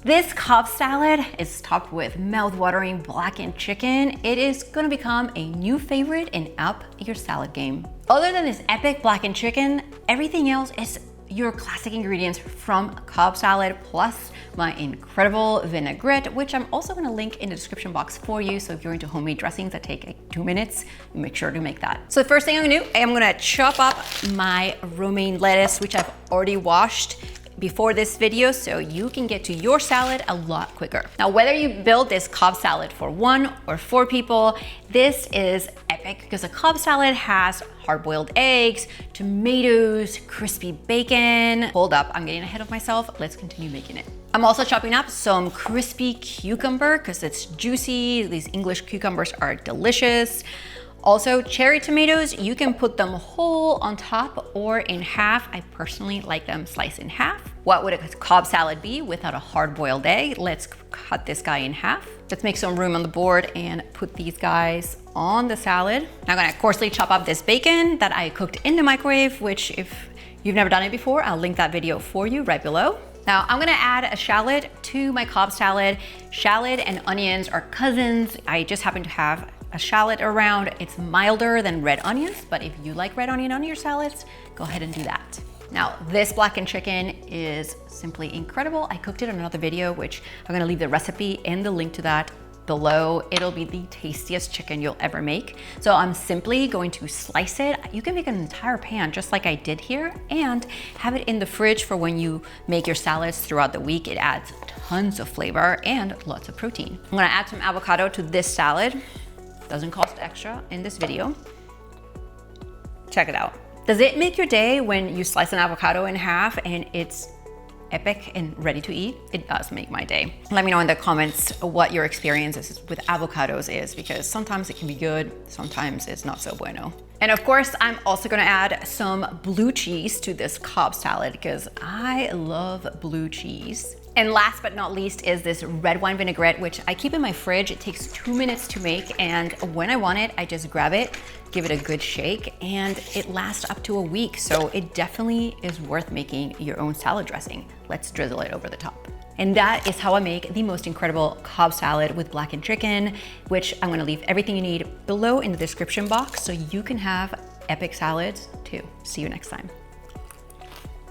This Cobb salad is topped with mouth-watering blackened chicken. It is gonna become a new favorite and up your salad game. Other than this epic blackened chicken, everything else is your classic ingredients from Cobb salad, plus my incredible vinaigrette, which I'm also gonna link in the description box for you. So if you're into homemade dressings that take like 2 minutes, make sure to make that. So the first thing I'm gonna do, I'm gonna chop up my romaine lettuce, which I've already washed before this video so you can get to your salad a lot quicker. Now, whether you build this Cobb salad for 1 or 4 people, this is epic because a Cobb salad has hard-boiled eggs, tomatoes, crispy bacon. Hold up, I'm getting ahead of myself. Let's continue making it. I'm also chopping up some crispy cucumber because it's juicy. These English cucumbers are delicious. Also, cherry tomatoes, you can put them whole on top or in half. I personally like them sliced in half. What would a Cobb salad be without a hard-boiled egg? Let's cut this guy in half. Let's make some room on the board and put these guys on the salad. Now I'm gonna coarsely chop up this bacon that I cooked in the microwave, which if you've never done it before, I'll link that video for you right below. Now I'm gonna add a shallot to my Cobb salad. Shallot and onions are cousins. I just happen to have a shallot around. It's milder than red onions, but if you like red onion on your salads, go ahead and do that. Now, this blackened chicken is simply incredible. I cooked it in another video, which I'm gonna leave the recipe and the link to that below. It'll be the tastiest chicken you'll ever make. So I'm simply going to slice it. You can make an entire pan just like I did here and have it in the fridge for when you make your salads throughout the week. It adds tons of flavor and lots of protein. I'm gonna add some avocado to this salad. Doesn't cost extra in this video. Check it out. Does it make your day when you slice an avocado in half and it's epic and ready to eat? It does make my day. Let me know in the comments what your experience with avocados is, because sometimes it can be good, sometimes it's not so bueno. And of course, I'm also gonna add some blue cheese to this Cobb salad because I love blue cheese. And last but not least is this red wine vinaigrette, which I keep in my fridge. It takes 2 minutes to make, and when I want it, I just grab it, give it a good shake, and it lasts up to a week. So it definitely is worth making your own salad dressing. Let's drizzle it over the top. And that is how I make the most incredible Cobb salad with blackened chicken, which I'm gonna leave everything you need below in the description box so you can have epic salads too. See you next time.